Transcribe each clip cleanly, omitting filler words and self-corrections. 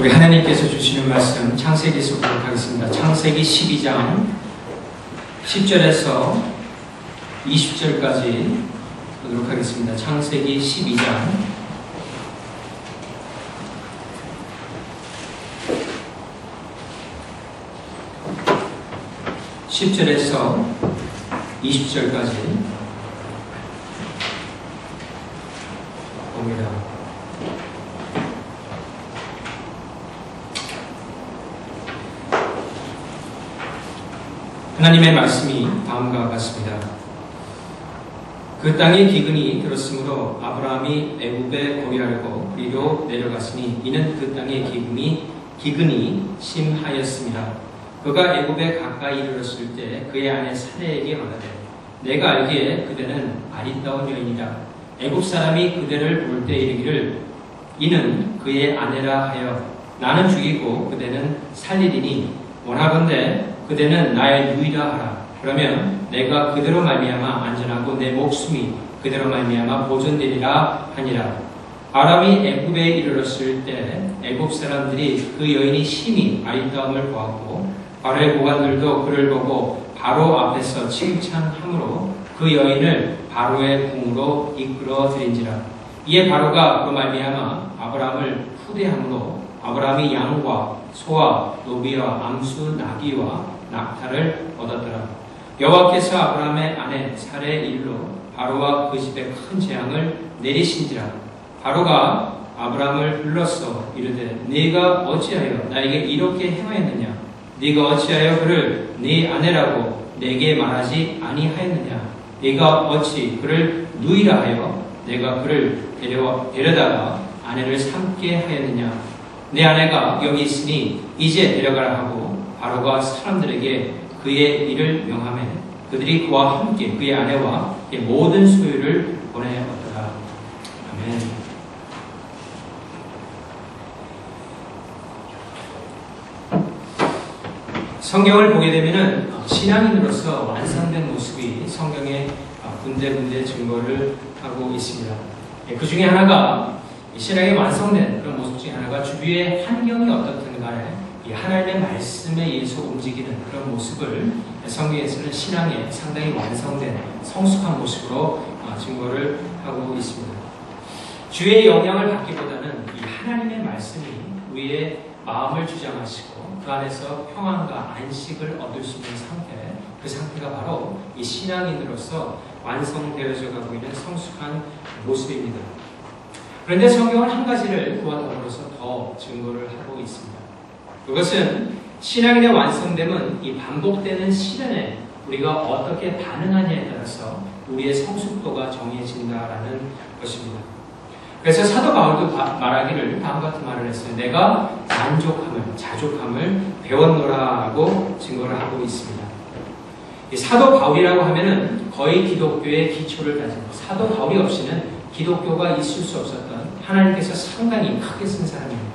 우리 하나님께서 주시는 말씀 창세기에서 보도록 하겠습니다. 창세기 12장 10절에서 20절까지 보도록 하겠습니다. 창세기 12장 10절에서 20절까지 봅니다. 하나님의 말씀이 다음과 같습니다. 그 땅에 기근이 들었으므로 아브라함이 애굽에 거류하려고 그리로 내려갔으니 이는 그 땅에 기근이 심하였습니다. 그가 애굽에 가까이 이르렀을 때 그의 아내 사레에게 말하되 내가 알기에 그대는 아리따운 여인이라. 애굽 사람이 그대를 볼 때 이르기를 이는 그의 아내라 하여 나는 죽이고 그대는 살리리니 원하건대 그대는 나의 누이라 하라. 그러면 내가 그대로 말미암아 안전하고 내 목숨이 그대로 말미암아 보존되리라 하니라. 아람이 애굽에 이르렀을 때 애굽 사람들이 그 여인이 심히 아리따움을 보았고 바로의 고관들도 그를 보고 바로 앞에서 칭찬함으로 그 여인을 바로의 궁으로 이끌어 들인지라. 이에 바로가 그 말미암아 아브라함을 후대함으로 아브라함이 양과 소와 노비와 암수 나귀와 낙타를 얻었더라. 여호와께서 아브라함의 아내 사레의 일로 바로와 그 집에 큰 재앙을 내리신지라. 바로가 아브라함을 불렀어 이르되 네가 어찌하여 나에게 이렇게 행하였느냐? 네가 어찌하여 그를 네 아내라고 내게 말하지 아니하였느냐? 네가 어찌 그를 누이라 하여 내가 그를 데려다가 아내를 삼게 하였느냐? 내 아내가 여기 있으니 이제 데려가라 하고 바로가 사람들에게 그의 일을 명하매 그들이 그와 함께 그의 아내와 그의 모든 소유를 보내었더라. 아멘. 성경을 보게 되면은 신앙인으로서 완성된 모습이 성경에 군데군데 증거를 하고 있습니다. 그 중에 하나가 신앙이 완성된 그런 모습 중에 하나가 주위의 환경이 어떻든 간에 이 하나님의 말씀에 의해서 움직이는 그런 모습을 성경에서는 신앙의 상당히 완성된 성숙한 모습으로 증거를 하고 있습니다. 주의 영향을 받기보다는 이 하나님의 말씀이 우리의 마음을 주장하시고 그 안에서 평안과 안식을 얻을 수 있는 상태, 그 상태가 바로 이 신앙인으로서 완성되어져 가고 있는 성숙한 모습입니다. 그런데 성경은 한 가지를 그와 더불어서 더 증거를 하고 있습니다. 그것은 신앙인의 완성됨은 이 반복되는 시련에 우리가 어떻게 반응하냐에 따라서 우리의 성숙도가 정해진다라는 것입니다. 그래서 사도 바울도 말하기를 다음과 같은 말을 했어요. 내가 자족함을 배웠노라고 증거를 하고 있습니다. 이 사도 바울이라고 하면은 거의 기독교의 기초를 가지고 사도 바울이 없이는 기독교가 있을 수 없었던 하나님께서 상당히 크게 쓴 사람입니다.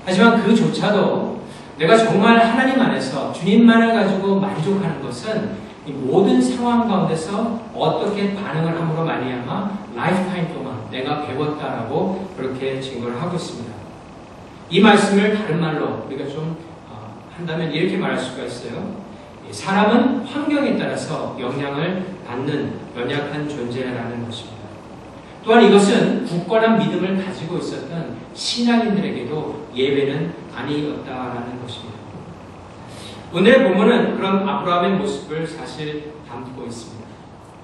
하지만 그조차도 내가 정말 하나님 안에서 주님만을 가지고 만족하는 것은 이 모든 상황 가운데서 어떻게 반응을 함으로 말미암아 라이프타임 동안 내가 배웠다라고 그렇게 증거를 하고 있습니다. 이 말씀을 다른 말로 우리가 좀 한다면 이렇게 말할 수가 있어요. 사람은 환경에 따라서 영향을 받는 연약한 존재라는 것입니다. 또한 이것은 굳건한 믿음을 가지고 있었던 신앙인들에게도 예외는 아니었다라는 것입니다. 오늘의 본문은 그런 아브라함의 모습을 사실 담고 있습니다.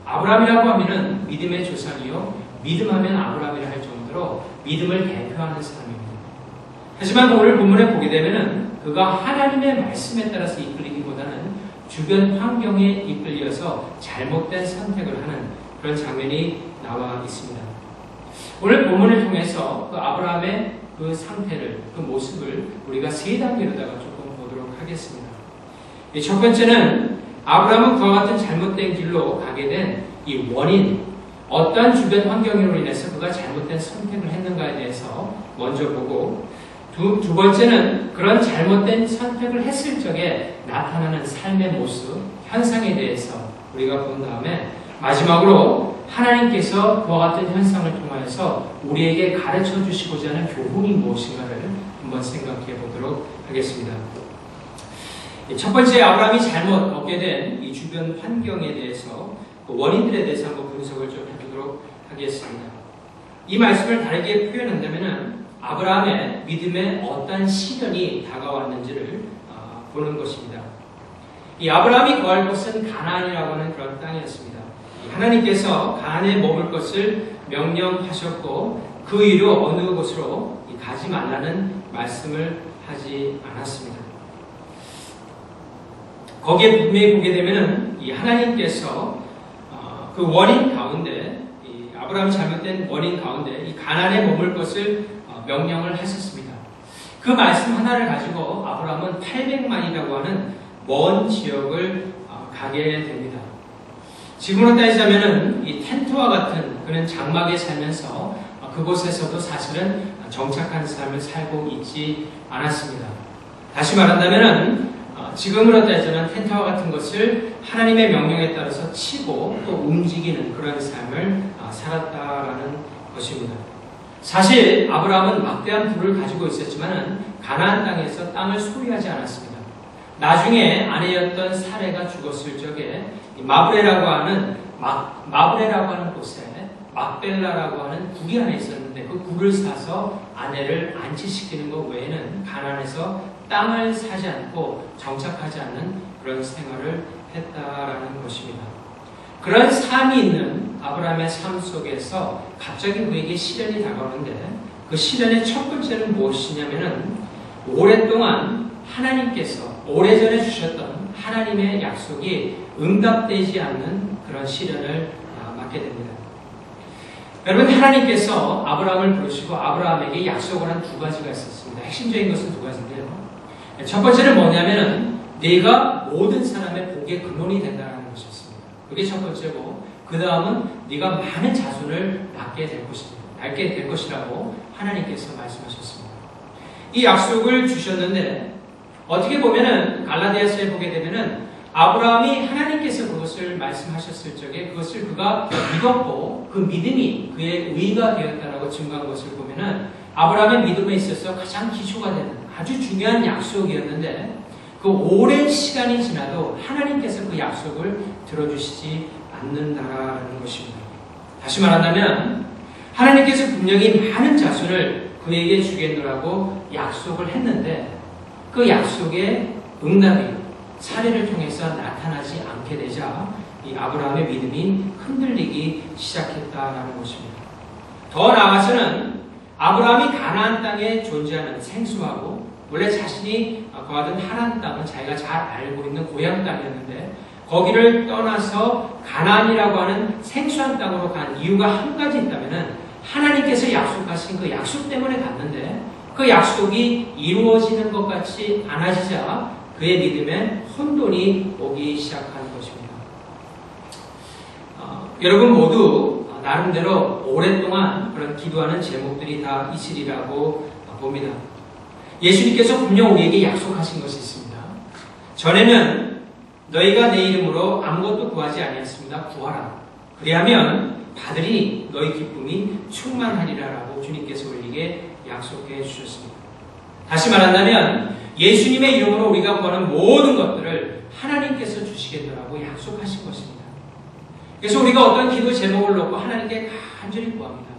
아브라함이라고 하면은 믿음의 조상이요, 믿음하면 아브라함이라 할 정도로 믿음을 대표하는 사람입니다. 하지만 오늘 본문에 보게 되면은 그가 하나님의 말씀에 따라서 이끌리기보다는 주변 환경에 이끌려서 잘못된 선택을 하는 그런 장면이 나와 있습니다. 오늘 본문을 통해서 그 아브라함의 그 상태를, 그 모습을 우리가 세 단계로다가 조금 보도록 하겠습니다. 첫 번째는 아브라함은 그와 같은 잘못된 길로 가게 된 이 원인, 어떠한 주변 환경으로 인해서 그가 잘못된 선택을 했는가에 대해서 먼저 보고 두 번째는 그런 잘못된 선택을 했을 적에 나타나는 삶의 모습, 현상에 대해서 우리가 본 다음에 마지막으로 하나님께서 그와 같은 현상을 통하여서 우리에게 가르쳐 주시고자 하는 교훈이 무엇인가를 한번 생각해 보도록 하겠습니다. 첫 번째, 아브라함이 잘못 얻게 된 이 주변 환경에 대해서 그 원인들에 대해서 한번 분석을 좀 해보도록 하겠습니다. 이 말씀을 다르게 표현한다면 아브라함의 믿음에 어떤 시련이 다가왔는지를 보는 것입니다. 이 아브라함이 거할 곳은 가나안이라고 하는 그런 땅이었습니다. 하나님께서 가나안에 머물 것을 명령하셨고 그 이후로 어느 곳으로 가지 말라는 말씀을 하지 않았습니다. 거기에 분명히 보게 되면은 이 하나님께서 그 원인 가운데 이 아브라함이 잘못된 원인 가운데 이 가나안에 머물 것을 명령을 하셨습니다. 그 말씀 하나를 가지고 아브라함은 800만이라고 하는 먼 지역을 가게 됩니다. 지금으로 따지자면은 이 텐트와 같은 그런 장막에 살면서 그곳에서도 사실은 정착한 삶을 살고 있지 않았습니다. 다시 말한다면은 지금으로 따지자면 텐트와 같은 것을 하나님의 명령에 따라서 치고 또 움직이는 그런 삶을 살았다라는 것입니다. 사실 아브라함은 막대한 부를 가지고 있었지만 가나안 땅에서 땅을 소유하지 않았습니다. 나중에 아내였던 사레가 죽었을 적에 마브레라고 하는 곳에 막벨라라고 하는 굴이 하나 있었는데 그 굴을 사서 아내를 안치시키는 것 외에는 가나안에서 땅을 사지 않고 정착하지 않는 그런 생활을 했다라는 것입니다. 그런 삶이 있는 아브라함의 삶 속에서 갑자기 그에게 시련이 다가오는데 그 시련의 첫 번째는 무엇이냐면은 오랫동안 하나님께서 오래전에 주셨던 하나님의 약속이 응답되지 않는 그런 시련을 맞게 됩니다. 여러분, 하나님께서 아브라함을 부르시고 아브라함에게 약속을 한 두 가지가 있었습니다. 핵심적인 것은 두 가지인데요. 첫 번째는 뭐냐면은 네가 모든 사람의 복의 근원이 된다는 것이었습니다. 그게 첫 번째고 그 다음은 네가 많은 자손을 낳게 될 것이라고 하나님께서 말씀하셨습니다. 이 약속을 주셨는데 어떻게 보면은 갈라디아서에 보게 되면은 아브라함이 하나님께서 그것을 말씀하셨을 적에 그것을 그가 믿었고 그 믿음이 그의 의가 되었다라고 증거한 것을 보면은 아브라함의 믿음에 있어서 가장 기초가 되는 아주 중요한 약속이었는데 그 오랜 시간이 지나도 하나님께서 그 약속을 들어주시지 않는다라는 것입니다. 다시 말한다면 하나님께서 분명히 많은 자손을 그에게 주겠노라고 약속을 했는데 그 약속의 응답이 사례를 통해서 나타나지 않게 되자 이 아브라함의 믿음이 흔들리기 시작했다라는 것입니다. 더 나아가서는 아브라함이 가나안 땅에 존재하는 생소하고 원래 자신이 거하던 하나안 땅은 자기가 잘 알고 있는 고향 땅이었는데 거기를 떠나서 가나안이라고 하는 생소한 땅으로 간 이유가 한 가지 있다면은 하나님께서 약속하신 그 약속 때문에 갔는데 그 약속이 이루어지는 것 같이 않아지자 그의 믿음에 혼돈이 오기 시작한 것입니다. 여러분 모두 나름대로 오랫동안 그런 기도하는 제목들이 다 있으리라고 봅니다. 예수님께서 분명 우리에게 약속하신 것이 있습니다. 전에는 너희가 내 이름으로 아무것도 구하지 아니했습니다. 구하라. 그리하면 받으리 너희 기쁨이 충만하리라라고 주님께서 우리에게 약속해 주셨습니다. 다시 말한다면 예수님의 이름으로 우리가 구하는 모든 것들을 하나님께서 주시겠노라고 약속하신 것입니다. 그래서 우리가 어떤 기도 제목을 놓고 하나님께 간절히 구합니다.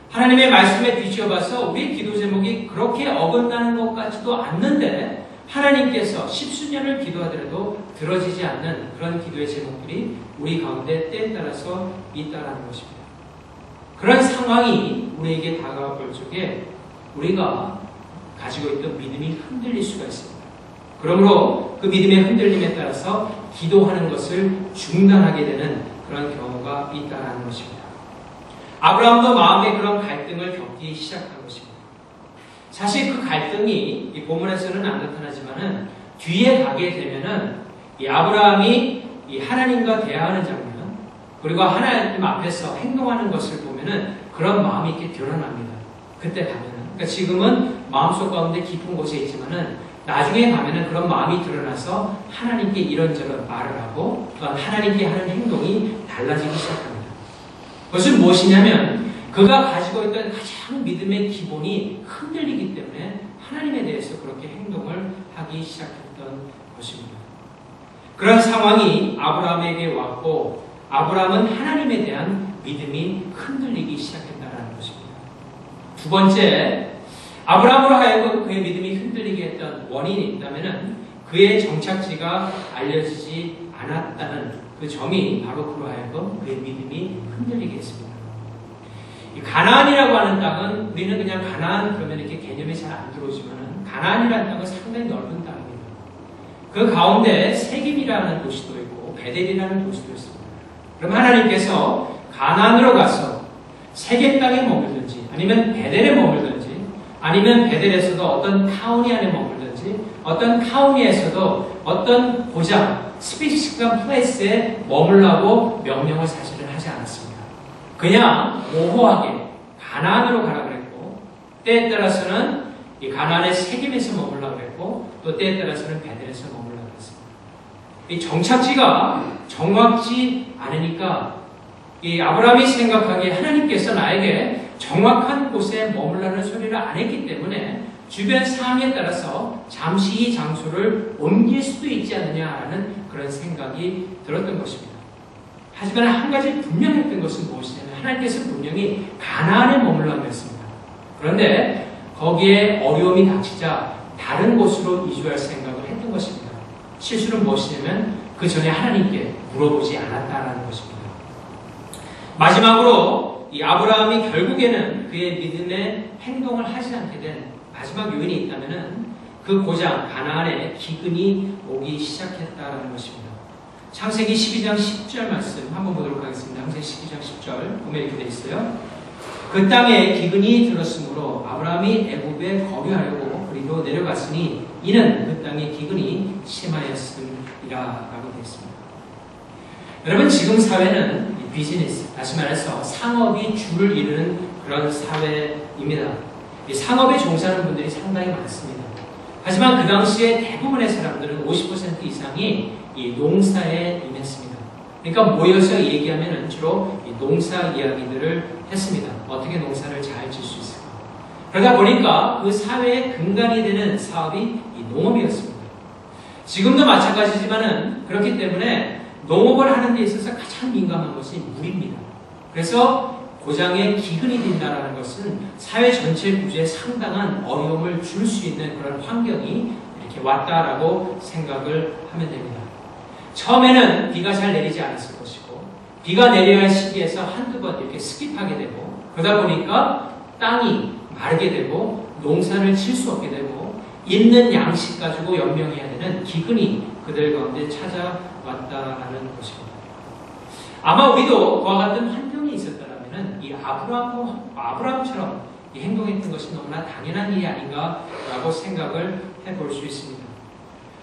하나님의 말씀에 뒤집어봐서 우리의 기도 제목이 그렇게 어긋나는 것 같지도 않는데 하나님께서 십수년을 기도하더라도 들어지지 않는 그런 기도의 제목들이 우리 가운데 때에 따라서 있다는 것입니다. 그런 상황이 우리에게 다가올 적에 우리가 가지고 있던 믿음이 흔들릴 수가 있습니다. 그러므로 그 믿음의 흔들림에 따라서 기도하는 것을 중단하게 되는 그런 경우가 있다는 것입니다. 아브라함도 마음에 그런 갈등을 겪기 시작한 것입니다. 사실 그 갈등이 이 본문에서는 안 나타나지만은 뒤에 가게 되면은 이 아브라함이 이 하나님과 대화하는 장면 그리고 하나님 앞에서 행동하는 것을 보면은 그런 마음이 이렇게 드러납니다. 그때 가면은 그러니까 지금은 마음속 가운데 깊은 곳에 있지만은 나중에 가면은 그런 마음이 드러나서 하나님께 이런저런 말을 하고 또한 하나님께 하는 행동이 달라지기 시작합니다. 그것은 무엇이냐면 그가 가지고 있던 가장 믿음의 기본이 흔들리기 때문에 하나님에 대해서 그렇게 행동을 하기 시작했던 것입니다. 그런 상황이 아브라함에게 왔고 아브라함은 하나님에 대한 믿음이 흔들리기 시작했다는 것입니다. 두 번째, 아브라함으로 하여금 그의 믿음이 흔들리게 했던 원인이 있다면 그의 정착지가 알려지지 않았다는 그 점이 바로 그로 하여금 그의 믿음이 흔들리게 했습니다. 이 가나안이라고 하는 땅은 우리는 그냥 가나안 그러면 이렇게 개념이 잘 안 들어오지만 가나안이라는 땅은 상당히 넓은 땅입니다. 그 가운데 세김이라는 도시도 있고 베델이라는 도시도 있습니다. 그럼 하나님께서 가나안으로 가서 세겜 땅에 머물든지 아니면 베델에 머물든지 아니면 베델에서도 어떤 타운이 안에 머물든지 어떤 타운에서도 어떤 고장 스피시한 플레이스에 머물라고 명령을 사실은 하지 않았습니다. 그냥 모호하게 가나안으로 가라 그랬고 때에 따라서는 이 가나안의 세겜에서 머물라 그랬고 또 때에 따라서는 베델에서 머물라 그랬습니다. 이 정착지가 정확지 않으니까 이 아브라함이 생각하기에 하나님께서 나에게 정확한 곳에 머물라는 소리를 안 했기 때문에 주변 상황에 따라서 잠시 이 장소를 옮길 수도 있지 않느냐라는 그런 생각이 들었던 것입니다. 하지만 한 가지 분명했던 것은 무엇이냐면 하나님께서 분명히 가나안에 머물라고 했습니다. 그런데 거기에 어려움이 닥치자 다른 곳으로 이주할 생각을 했던 것입니다. 실수는 무엇이냐면 그 전에 하나님께 물어보지 않았다라는 것입니다. 마지막으로 이 아브라함이 결국에는 그의 믿음의 행동을 하지 않게 된 마지막 요인이 있다면 그 고장 가나안에 기근이 오기 시작했다는 것입니다. 창세기 12장 10절 말씀 한번 보도록 하겠습니다. 창세기 12장 10절 보면 이렇게 되어 있어요. 그 땅에 기근이 들었으므로 아브라함이 애굽에 거류하려고 그리로 내려갔으니 이는 그 땅에 기근이 심하였음이라 라고 되어 있습니다. 여러분 지금 사회는 비즈니스, 다시 말해서 상업이 주를 이루는 그런 사회입니다. 이 상업에 종사하는 분들이 상당히 많습니다. 하지만 그 당시에 대부분의 사람들은 50% 이상이 이 농사에 임했습니다. 그러니까 모여서 얘기하면 주로 이 농사 이야기들을 했습니다. 어떻게 농사를 잘 질 수 있을까. 그러다 보니까 그 사회의 근간이 되는 사업이 이 농업이었습니다. 지금도 마찬가지지만은 그렇기 때문에 농업을 하는 데 있어서 가장 민감한 것이 물입니다. 그래서 고장에 기근이 된다는 것은 사회 전체 구조에 상당한 어려움을 줄 수 있는 그런 환경이 이렇게 왔다라고 생각을 하면 됩니다. 처음에는 비가 잘 내리지 않았을 것이고 비가 내려야 할 시기에서 한두 번 이렇게 스킵하게 되고 그러다 보니까 땅이 마르게 되고 농사를 칠 수 없게 되고 있는 양식 가지고 연명해야 되는 기근이 그들 가운데 찾아왔다라는 것입니다. 아마 우리도 그와 같은 환경이 있었다면 이 아브라함처럼 이 행동했던 것이 너무나 당연한 일이 아닌가라고 생각을 해볼 수 있습니다.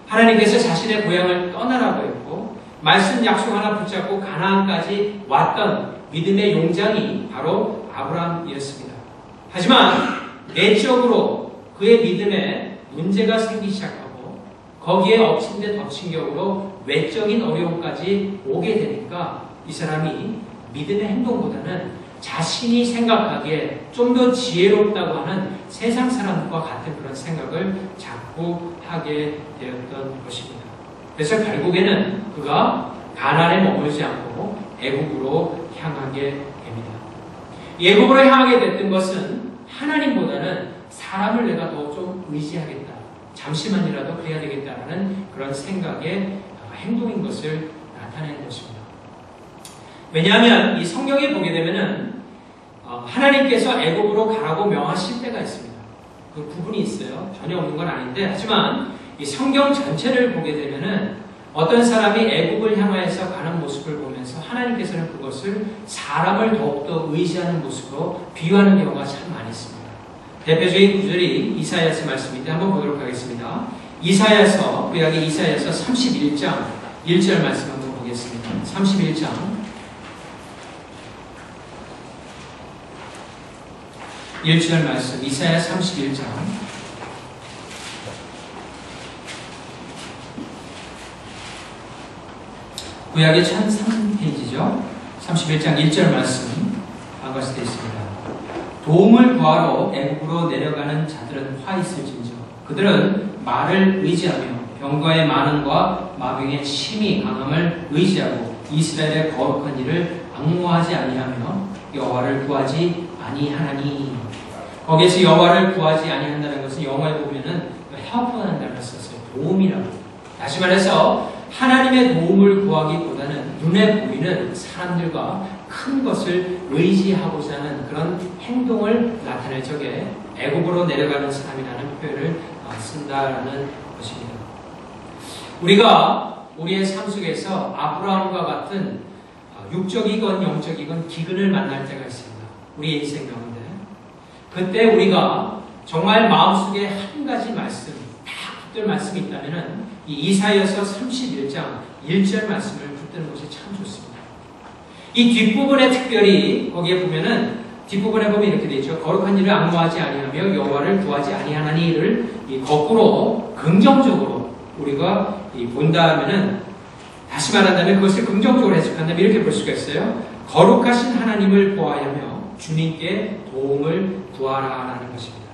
하나님께서 자신의 고향을 떠나라고 했고 말씀 약속 하나 붙잡고 가나안까지 왔던 믿음의 용장이 바로 아브라함이었습니다. 하지만 내적으로 그의 믿음에 문제가 생기기 시작하고 거기에 엎친 데 덮친 격으로 외적인 어려움까지 오게 되니까 이 사람이 믿음의 행동보다는 자신이 생각하기에 좀 더 지혜롭다고 하는 세상 사람과 같은 그런 생각을 자꾸 하게 되었던 것입니다. 그래서 결국에는 그가 가나안에 머물지 않고 애굽으로 향하게 됩니다. 애굽으로 향하게 됐던 것은 하나님보다는 사람을 내가 더 좀 의지하겠다. 잠시만이라도 그래야 되겠다라는 그런 생각의 행동인 것을 나타내는 것입니다. 왜냐하면 이 성경에 보게 되면은 하나님께서 애굽으로 가라고 명하실 때가 있습니다. 그 부분이 있어요. 전혀 없는 건 아닌데 하지만 이 성경 전체를 보게 되면은 어떤 사람이 애굽을 향하여서 가는 모습을 보면서 하나님께서는 그것을 사람을 더욱더 의지하는 모습으로 비유하는 경우가 참 많이 있습니다. 대표적인 구절이 이사야서 말씀인데 한번 보도록 하겠습니다. 이사야서, 구약의 이사야서 31장 1절 말씀 한번 보겠습니다. 31장 1절 말씀, 이사야 31장 구약의 1003페이지죠. 31장 1절 말씀 한것이 되어 있습니다. 도움을 구하러 애국으로 내려가는 자들은 화 있을진저. 그들은 말을 의지하며 병거의 많음과 마병의 심히 강함을 의지하고 이스라엘의 거룩한 일을 앙모하지 아니하며 여호와를 구하지 아니하나니. 거기에서 여호와를 구하지 아니한다는 것은 영어에 보면은 help한다는 단어를 썼어요. 도움이라고. 다시 말해서 하나님의 도움을 구하기보다는 눈에 보이는 사람들과 큰 것을 의지하고자 하는 그런 행동을 나타낼 적에 애국으로 내려가는 사람이라는 표현을 쓴다라는 것입니다. 우리가 우리의 삶 속에서 아브라함과 같은 육적이건 영적이건 기근을 만날 때가 있습니다. 우리의 인생 가운데. 그때 우리가 정말 마음속에 한 가지 말씀, 딱 붙들 말씀이 있다면은 이 이사야서 31장 1절 말씀을 붙드는 것이 참 좋습니다. 이 뒷부분에 특별히 거기에 보면은 뒷부분에 보면 이렇게 되어 있죠. 거룩한 일을 앙모하지 아니하며 여호와를 구하지 아니하나니를 거꾸로 긍정적으로 우리가 본다면은, 다시 말한다면 그것을 긍정적으로 해석한다면 이렇게 볼 수가 있어요. 거룩하신 하나님을 구하여며 주님께 도움을 구하라라는 것입니다.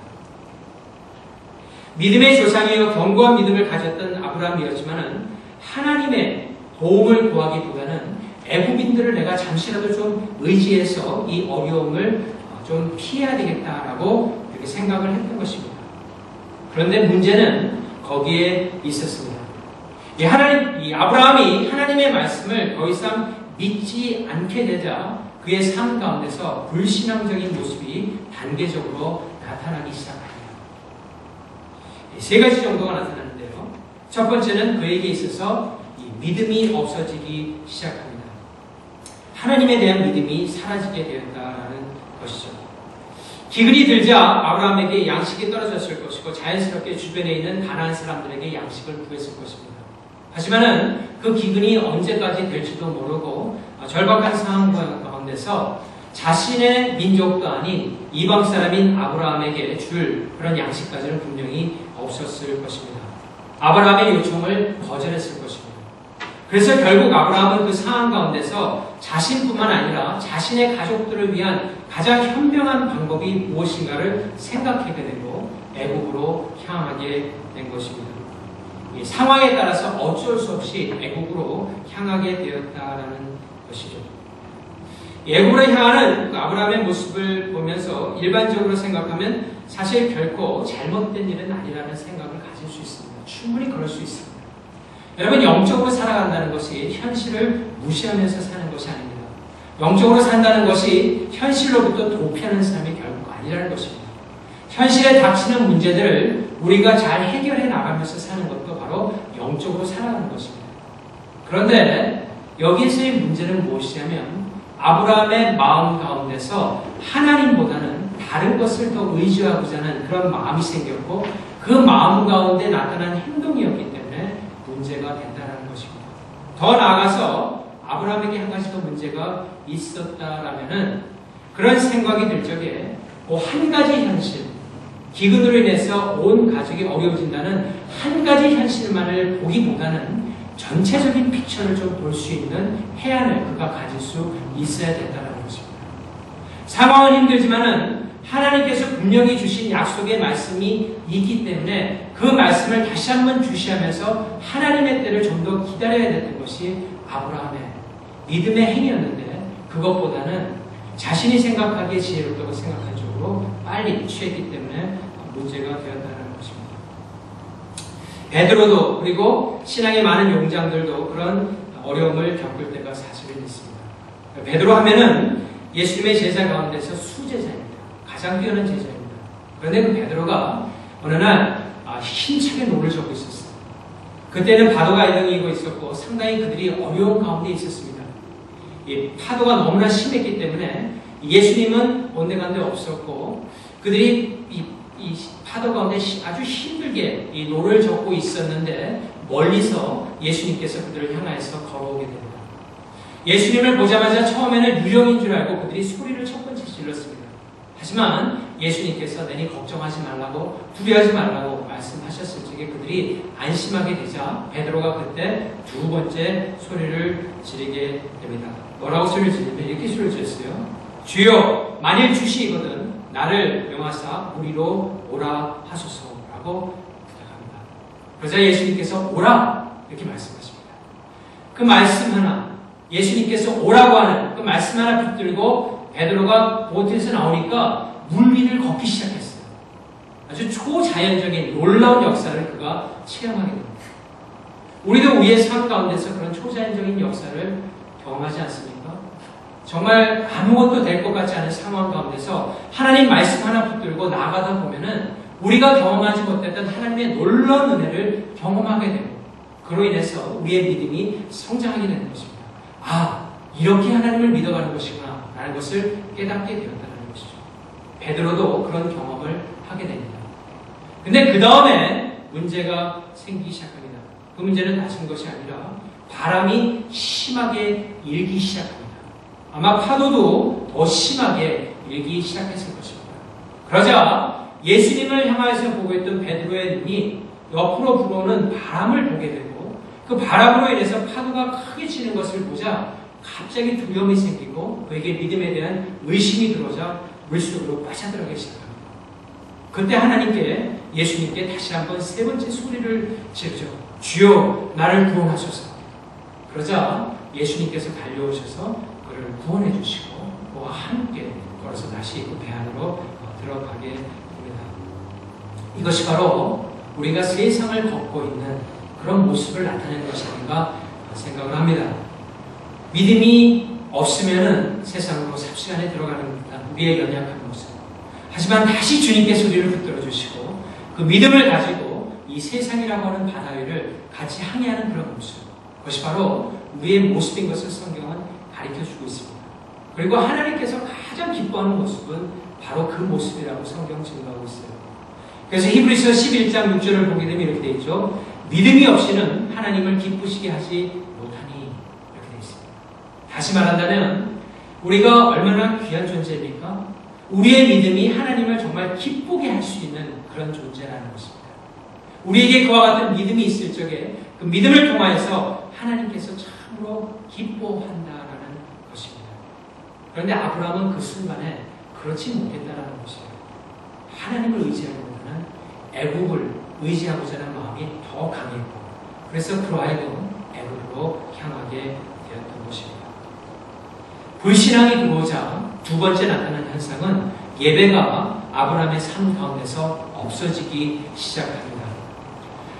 믿음의 조상이요 견고한 믿음을 가졌던 아브라함이었지만은 하나님의 도움을 구하기보다는 애국인들을 내가 잠시라도 좀 의지해서 이 어려움을 좀 피해야 되겠다라고 이렇게 생각을 했던 것입니다. 그런데 문제는 거기에 있었습니다. 이 아브라함이 하나님의 말씀을 더 이상 믿지 않게 되자 그의 삶 가운데서 불신앙적인 모습이 단계적으로 나타나기 시작합니다. 세 가지 정도가 나타나는데요. 첫 번째는 그에게 있어서 믿음이 없어지기 시작합니다. 하나님에 대한 믿음이 사라지게 되었다는 것이죠. 기근이 들자 아브라함에게 양식이 떨어졌을 것이고 자연스럽게 주변에 있는 가난한 사람들에게 양식을 구했을 것입니다. 하지만은 그 기근이 언제까지 될지도 모르고 절박한 상황 가운데서 자신의 민족도 아닌 이방 사람인 아브라함에게 줄 그런 양식까지는 분명히 없었을 것입니다. 아브라함의 요청을 거절했을 것입니다. 그래서 결국 아브라함은 그 상황 가운데서 자신뿐만 아니라 자신의 가족들을 위한 가장 현명한 방법이 무엇인가를 생각하게 되고 애국으로 향하게 된 것입니다. 이 상황에 따라서 어쩔 수 없이 애국으로 향하게 되었다라는 것이죠. 애국으로 향하는 그 아브라함의 모습을 보면서 일반적으로 생각하면 사실 결코 잘못된 일은 아니라는 생각을 가질 수 있습니다. 충분히 그럴 수 있습니다. 여러분, 영적으로 살아간다는 것이 현실을 무시하면서 사는 것이 아닙니다. 영적으로 산다는 것이 현실로부터 도피하는 삶이 결국 아니라는 것입니다. 현실에 닥치는 문제들을 우리가 잘 해결해 나가면서 사는 것도 바로 영적으로 살아가는 것입니다. 그런데 여기에서의 문제는 무엇이냐면 아브라함의 마음 가운데서 하나님보다는 다른 것을 더 의지하고자 하는 그런 마음이 생겼고 그 마음 가운데 나타난 행동이었기 때문에 문제가 된다는 것입니다. 더 나아가서 아브라함에게 한 가지 더 문제가 있었다라면은 그런 생각이 들 적에 한 가지 현실, 기근으로 인해서 온 가족이 어려워진다는 한 가지 현실만을 보기보다는 전체적인 픽처를 좀 볼 수 있는 해안을 그가 가질 수 있어야 된다는 것입니다. 상황은 힘들지만은 하나님께서 분명히 주신 약속의 말씀이 있기 때문에 그 말씀을 다시 한번 주시하면서 하나님의 때를 좀 더 기다려야 됐던 것이 아브라함의 믿음의 행위였는데 그것보다는 자신이 생각하기에 지혜롭다고 생각한 쪽으로 빨리 취했기 때문에 문제가 되었다는 것입니다. 베드로도 그리고 신앙의 많은 용장들도 그런 어려움을 겪을 때가 사실은 있습니다. 베드로 하면은 예수님의 제자 가운데서 수제자입니다. 가장 뛰어난 제자입니다. 그런데 그 베드로가 어느 날 힘차게 노를 젓고 있었어요. 그때는 파도가 일렁이고 있었고 상당히 그들이 어려운 가운데 있었습니다. 이 파도가 너무나 심했기 때문에 예수님은 온데간데 없었고 그들이 이 파도 가운데 아주 힘들게 이 노를 젓고 있었는데 멀리서 예수님께서 그들을 향하여서 걸어오게 됩니다. 예수님을 보자마자 처음에는 유령인 줄 알고 그들이 소리를 첫 번째 질렀습니다. 하지만 예수님께서 내니 걱정하지 말라고 두려워하지 말라고 말씀하셨을 적에 그들이 안심하게 되자 베드로가 그때 두 번째 소리를 지르게 됩니다. 뭐라고 소리를 지르면 이렇게 소리를 질렀어요. 주여 만일 주시거든 나를 명하사 우리로 오라 하소서라고 부탁합니다. 그러자 예수님께서 오라 이렇게 말씀하십니다. 그 말씀 하나, 예수님께서 오라고 하는 그 말씀 하나 붙들고 베드로가 보트에서 나오니까 물 위를 걷기 시작했어요. 아주 초자연적인 놀라운 역사를 그가 체험하게 됩니다. 우리도 우리의 삶 가운데서 그런 초자연적인 역사를 경험하지 않습니까? 정말 아무것도 될 것 같지 않은 상황 가운데서 하나님 말씀 하나 붙들고 나아가다 보면은 우리가 경험하지 못했던 하나님의 놀라운 은혜를 경험하게 되고 그로 인해서 우리의 믿음이 성장하게 되는 것입니다. 아, 이렇게 하나님을 믿어가는 것이구나 라는 것을 깨닫게 되었다는 것이죠. 베드로도 그런 경험을 하게 됩니다. 근데 그 다음에 문제가 생기기 시작합니다. 그 문제는 다른 것이 아니라 바람이 심하게 일기 시작합니다. 아마 파도도 더 심하게 일기 시작했을 것입니다. 그러자 예수님을 향하여서 보고 있던 베드로의 눈이 옆으로 불어오는 바람을 보게 되고 그 바람으로 인해서 파도가 크게 치는 것을 보자 갑자기 두려움이 생기고 그에게 믿음에 대한 의심이 들어오자 물속으로 빠져들어가기 시작합니다. 그때 하나님께 예수님께 다시 한번 세 번째 소리를 지르죠. 주여 나를 구원하소서. 그러자 예수님께서 달려오셔서 그를 구원해 주시고 그와 함께 걸어서 다시 그 배 안으로 들어가게 됩니다. 이것이 바로 우리가 세상을 걷고 있는 그런 모습을 나타내는 것이 아닌가 생각을 합니다. 믿음이 없으면 세상으로 삽시간에 들어가는 우리의 연약한 모습. 하지만 다시 주님께 소리를 붙들어 주시고 그 믿음을 가지고 이 세상이라고 하는 바다 위를 같이 항해하는 그런 모습. 그것이 바로 우리의 모습인 것을 성경은 가르쳐주고 있습니다. 그리고 하나님께서 가장 기뻐하는 모습은 바로 그 모습이라고 성경 증거하고 있어요. 그래서 히브리서 11장 6절을 보게 되면 이렇게 되어 있죠. 믿음이 없이는 하나님을 기쁘시게 하지 못하니 이렇게 되어 있습니다. 다시 말한다면 우리가 얼마나 귀한 존재입니까? 우리의 믿음이 하나님을 정말 기쁘게 할 수 있는 그런 존재라는 것입니다. 우리에게 그와 같은 믿음이 있을 적에 그 믿음을 통하여서 하나님께서 참으로 기뻐한다라는 것입니다. 그런데 아브라함은 그 순간에 그렇지 못했다라는 것이에요. 하나님을 의지하기보다는 애굽을 의지하고자 하는 마음이 더 강했고 그래서 그로 하여금 애굽으로 향하게 되었던 것입니다. 불신앙이 들어오자 두 번째 나타난 현상은 예배가 아브라함의 삶 가운데서 없어지기 시작합니다.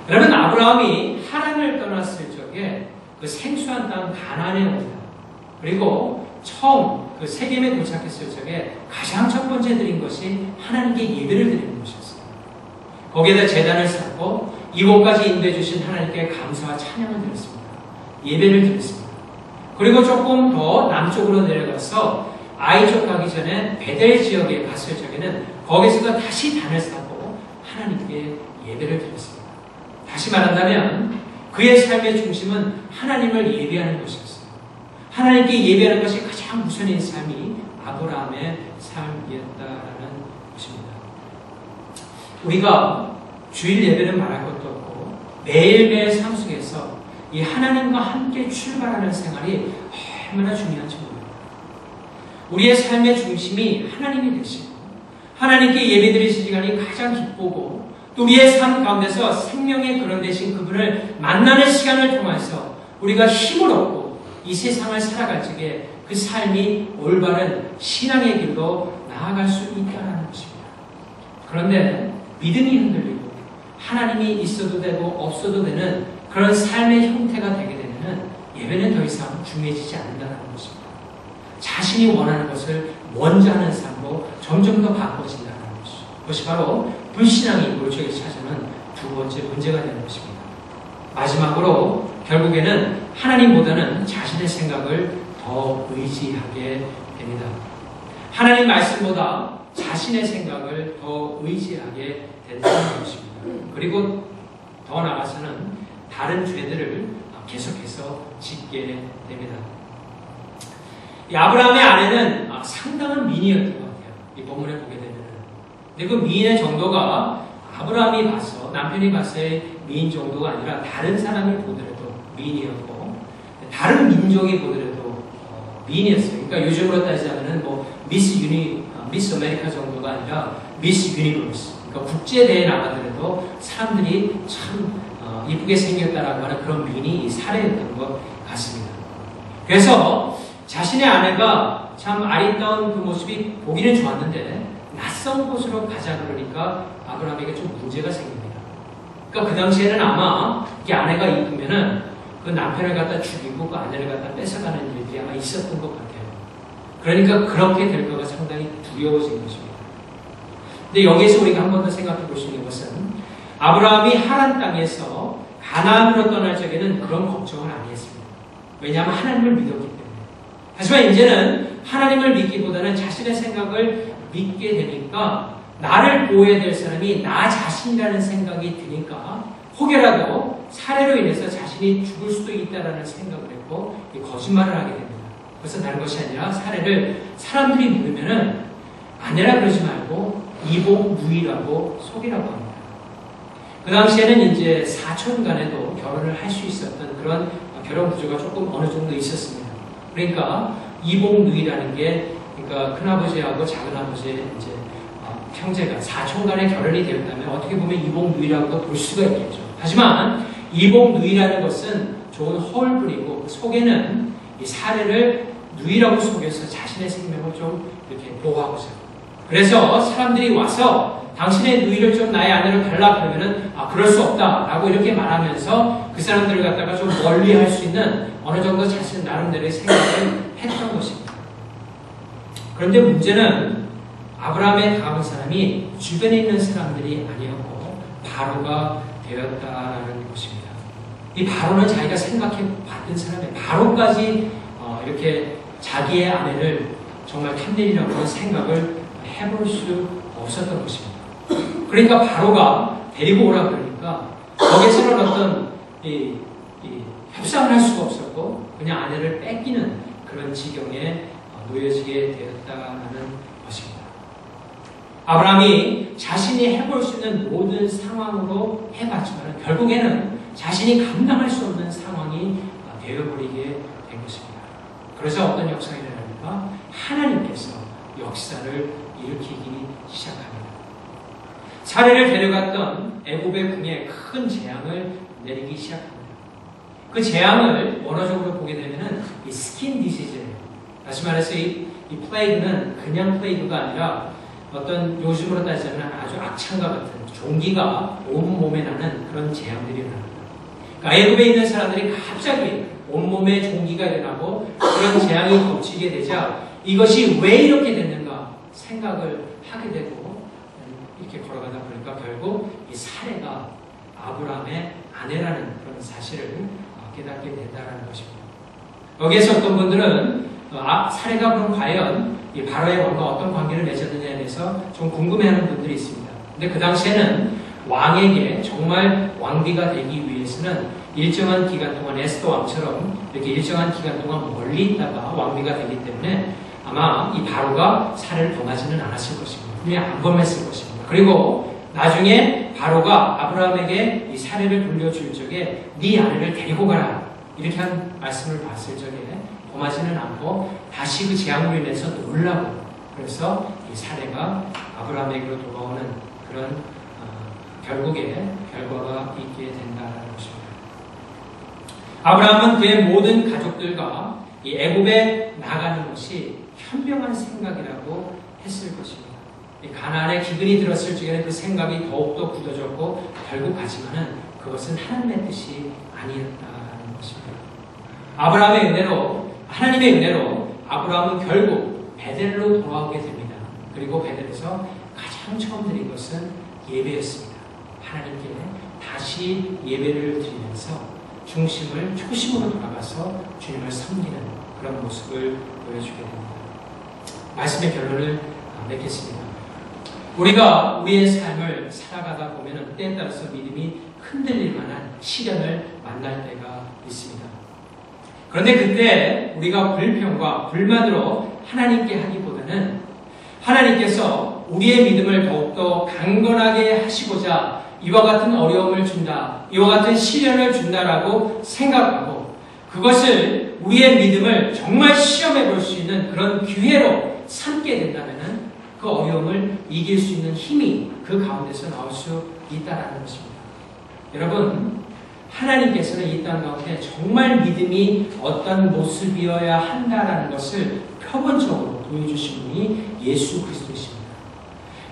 여러분, 아브라함이 하란을 떠났을 적에 그 생수한 땅 가나안에 옵니다. 그리고 처음 그 세겜에 도착했을 적에 가장 첫 번째 드린 것이 하나님께 예배를 드리는 것이었어요. 거기에다 제단을 쌓고 이곳까지 인도해 주신 하나님께 감사와 찬양을 드렸습니다. 예배를 드렸습니다. 그리고 조금 더 남쪽으로 내려가서 아이족 가기 전에 베델 지역에 갔을 적에는 거기서도 다시 단을 쌓고 하나님께 예배를 드렸습니다. 다시 말한다면 그의 삶의 중심은 하나님을 예배하는 것이었어요. 하나님께 예배하는 것이 가장 우선인 삶이 아브라함의 삶이었다라는 것입니다. 우리가 주일 예배는 말할 것도 없고 매일매일 삶 속에서 이 하나님과 함께 출발하는 생활이 얼마나 중요한지 모릅니다. 우리의 삶의 중심이 하나님이 되시고 하나님께 예배드리실 시간이 가장 기쁘고 또 우리의 삶 가운데서 생명의 근원 되신 그분을 만나는 시간을 통해서 우리가 힘을 얻고 이 세상을 살아갈 적에 그 삶이 올바른 신앙의 길로 나아갈 수 있다는 것입니다. 그런데 믿음이 흔들리고 하나님이 있어도 되고 없어도 되는 그런 삶의 형태가 되게 되면 예배는 더 이상 중요해지지 않는다는 것입니다. 자신이 원하는 것을 먼저 하는 삶으로 점점 더 바꿔진다는 것이죠. 그것이 바로 불신앙이 골초에 찾아오는 두 번째 문제가 되는 것입니다. 마지막으로 결국에는 하나님보다는 자신의 생각을 더 의지하게 됩니다. 하나님 말씀보다 자신의 생각을 더 의지하게 된다는 것입니다. 그리고 더 나아가서는 다른 죄들을 계속해서 짓게 됩니다. 이 아브라함의 아내는 상당한 미인이었던 것 같아요. 이 본문에 보게 되면. 근데 그 미인의 정도가 아브라함이 봐서, 남편이 봤을 미인 정도가 아니라 다른 사람이 보더라도 미인이었고, 다른 민족이 보더라도 미인이었어요. 그러니까 요즘으로 따지자면 미스 아메리카 정도는 정도가 아니라 미스 유니버스, 그러니까 국제대회에 나가더라도 사람들이 참 이쁘게 생겼다라고 하는 그런 미니 사례였던 것 같습니다. 그래서 자신의 아내가 참 아리따운 그 모습이 보기는 좋았는데 낯선 곳으로 가자 그러니까 아브라함에게 좀 문제가 생깁니다. 그러니까 그 당시에는 아마 이 아내가 이쁘면은 그 남편을 갖다 죽이고 그 아내를 갖다 뺏어가는 일들이 아마 있었던 것 같아요. 그러니까 그렇게 될 거가 상당히 두려워진 것입니다. 근데 여기에서 우리가 한 번 더 생각해 볼 수 있는 것은 아브라함이 하란 땅에서 가나안으로 떠날 적에는 그런 걱정을 안 했습니다. 왜냐하면 하나님을 믿었기 때문에. 하지만 이제는 하나님을 믿기보다는 자신의 생각을 믿게 되니까 나를 보호해야 될 사람이 나 자신이라는 생각이 드니까 혹여라도 살해로 인해서 자신이 죽을 수도 있다라는 생각을 했고 거짓말을 하게 됩니다. 그래서 다른 것이 아니라 살해를 사람들이 물으면은 아내라 그러지 말고 이복누이라고 속이라고 합니다. 그 당시에는 이제 사촌 간에도 결혼을 할 수 있었던 그런 결혼 구조가 조금 어느 정도 있었습니다. 그러니까 이복누이라는 게 그러니까 큰아버지하고 작은아버지의 이제 형제가 사촌 간에 결혼이 되었다면 어떻게 보면 이복누이라고도 볼 수가 있겠죠. 하지만 이복누이라는 것은 좋은 허울뿐이고 그 속에는 이 사례를 누이라고 속여서 자신의 생명을 좀 이렇게 보호하고자. 그래서 사람들이 와서 당신의 누이를 좀 나의 아내로 달라 그러면은 그럴 수 없다라고 이렇게 말하면서 그 사람들을 갖다가 좀 멀리할 수 있는 어느 정도 자신 나름대로의 생각을 했던 것입니다. 그런데 문제는 아브라함의 다음 사람이 주변에 있는 사람들이 아니었고 바로가 되었다라는 것입니다. 이 바로는 자기가 생각해 봤던 사람이에요. 바로까지 이렇게 자기의 아내를 정말 캔넬이라고 생각을 해볼 수 없었던 것입니다. 그러니까 바로가 데리고 오라 그러니까 거기서는 어떤 협상을 할 수가 없었고 그냥 아내를 뺏기는 그런 지경에 놓여지게 되었다는 것입니다. 아브라함이 자신이 해볼 수 있는 모든 상황으로 해봤지만 결국에는 자신이 감당할 수 없는 상황이 되어버리게 된 것입니다. 그래서 어떤 역사가 일어납니까? 하나님께서 역사를 일으키기 시작합니다. 사례를 데려갔던 애굽의 궁에 큰 재앙을 내리기 시작합니다. 그 재앙을 원어적으로 보게 되면은 이 스킨 디시즈예요. 다시 말해서 이 플레이그는 그냥 플레이그가 아니라 어떤 요즘으로 따지자면 아주 악창과 같은 종기가 온몸에 나는 그런 재앙들이 일어납니다. 그러니까 애굽에 있는 사람들이 갑자기 온몸에 종기가 일어나고 그런 재앙이 덮치게 되자 이것이 왜 이렇게 됐는가 생각을 하게 되고 이렇게 걸어가다 보니까 결국 이 사례가 아브라함의 아내라는 그런 사실을 깨닫게 된다는 것입니다. 여기에서 어떤 분들은 사례가 그럼 과연 이 바로의 왕과 어떤 관계를 맺었느냐에 대해서 좀 궁금해하는 분들이 있습니다. 근데 그 당시에는 왕에게 정말 왕비가 되기 위해서는 일정한 기간 동안 에스더 왕처럼 이렇게 일정한 기간 동안 멀리 있다가 왕비가 되기 때문에 아마 이 바로가 사례를 범하지는 않았을 것입니다. 그냥 안 범했을 것입니다. 그리고 나중에 바로가 아브라함에게 이 사례를 돌려줄 적에 네 아내를 데리고 가라 이렇게 한 말씀을 봤을 적에 범하지는 않고 다시 그 재앙으로 인해서 놀라고 그래서 이 사례가 아브라함에게로 돌아오는 그런 결국에 결과가 있게 된다는 것입니다. 아브라함은 그의 모든 가족들과 이 애굽에 나가는 것이 현명한 생각이라고 했을 것입니다. 가나안에 기근이 들었을 적에는 그 생각이 더욱더 굳어졌고 결국 가지만은 그것은 하나님의 뜻이 아니었다는 것입니다. 아브라함의 은혜로 하나님의 은혜로 아브라함은 결국 베델로 돌아오게 됩니다. 그리고 베델에서 가장 처음 드린 것은 예배였습니다. 하나님께 다시 예배를 드리면서 중심을 초심으로 돌아가서 주님을 섬기는 그런 모습을 보여주게 됩니다. 말씀의 결론을 맺겠습니다. 우리가 우리의 삶을 살아가다 보면 때에 따라서 믿음이 흔들릴 만한 시련을 만날 때가 있습니다. 그런데 그때 우리가 불평과 불만으로 하나님께 하기보다는 하나님께서 우리의 믿음을 더욱더 강건하게 하시고자 이와 같은 어려움을 준다, 이와 같은 시련을 준다라고 생각하고 그것을 우리의 믿음을 정말 시험해 볼 수 있는 그런 기회로 삼게 된다면 그 어려움을 이길 수 있는 힘이 그 가운데서 나올 수 있다는 것입니다. 여러분, 하나님께서는 이 땅 가운데 정말 믿음이 어떤 모습이어야 한다는 것을 표본적으로 보여주신 분이 예수 그리스도이십니다.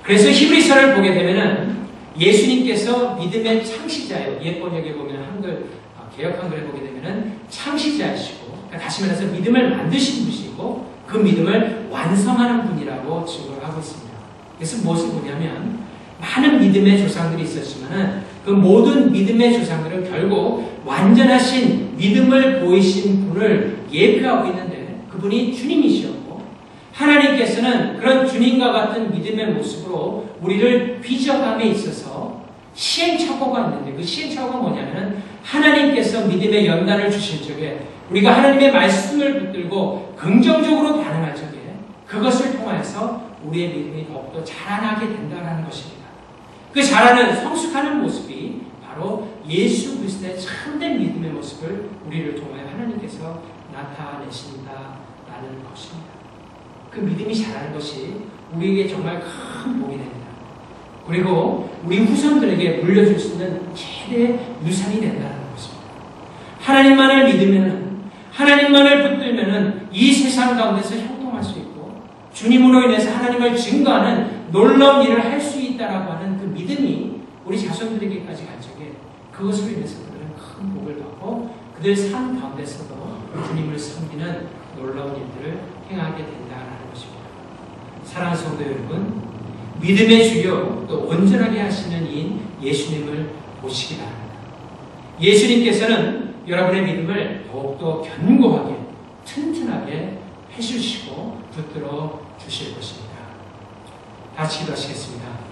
그래서 히브리서를 보게 되면은 예수님께서 믿음의 창시자예요. 예번역에 보면 한글, 개역 한글에 보게 되면은 창시자이시고, 그러니까 다시 말해서 믿음을 만드신 분이시고, 그 믿음을 완성하는 분이라고 증거를 하고 있습니다. 그래서 무엇을 보냐면, 많은 믿음의 조상들이 있었지만은, 그 모든 믿음의 조상들은 결국 완전하신 믿음을 보이신 분을 예표하고 있는데, 그분이 주님이시었고, 하나님께서는 그런 주님과 같은 믿음의 모습으로 우리를 빚어감에 있어서 시행착오가 있는데, 그 시행착오가 뭐냐면은 하나님께서 믿음의 연단을 주실 적에 우리가 하나님의 말씀을 붙들고 긍정적으로 반응할 적에 그것을 통하여서 우리의 믿음이 더욱더 자라나게 된다는 것입니다. 그 자라는 성숙하는 모습이 바로 예수 그리스도의 참된 믿음의 모습을 우리를 통하여 하나님께서 나타내신다라는 것입니다. 그 믿음이 자라는 것이 우리에게 정말 큰 복이 됩니다. 그리고 우리 후손들에게 물려줄 수 있는 최대의 유산이 된다는 것입니다. 하나님만을 믿으면, 하나님만을 붙들면 이 세상 가운데서 형통할 수 있고 주님으로 인해서 하나님을 증거하는 놀라운 일을 할 수 있다라고 하는 그 믿음이 우리 자손들에게까지 갈 적에 그것으로 인해서 그들은 큰 복을 받고 그들 삶 가운데서도 주님을 섬기는 놀라운 일들을 행하게 된다는 것입니다. 사랑하는 성도 여러분, 믿음의 주요 또 온전하게 하시는 이인 예수님을 보시기 바랍니다. 예수님께서는 여러분의 믿음을 더욱더 견고하게 튼튼하게 해주시고 붙들어 주실 것입니다. 같이 기도하시겠습니다.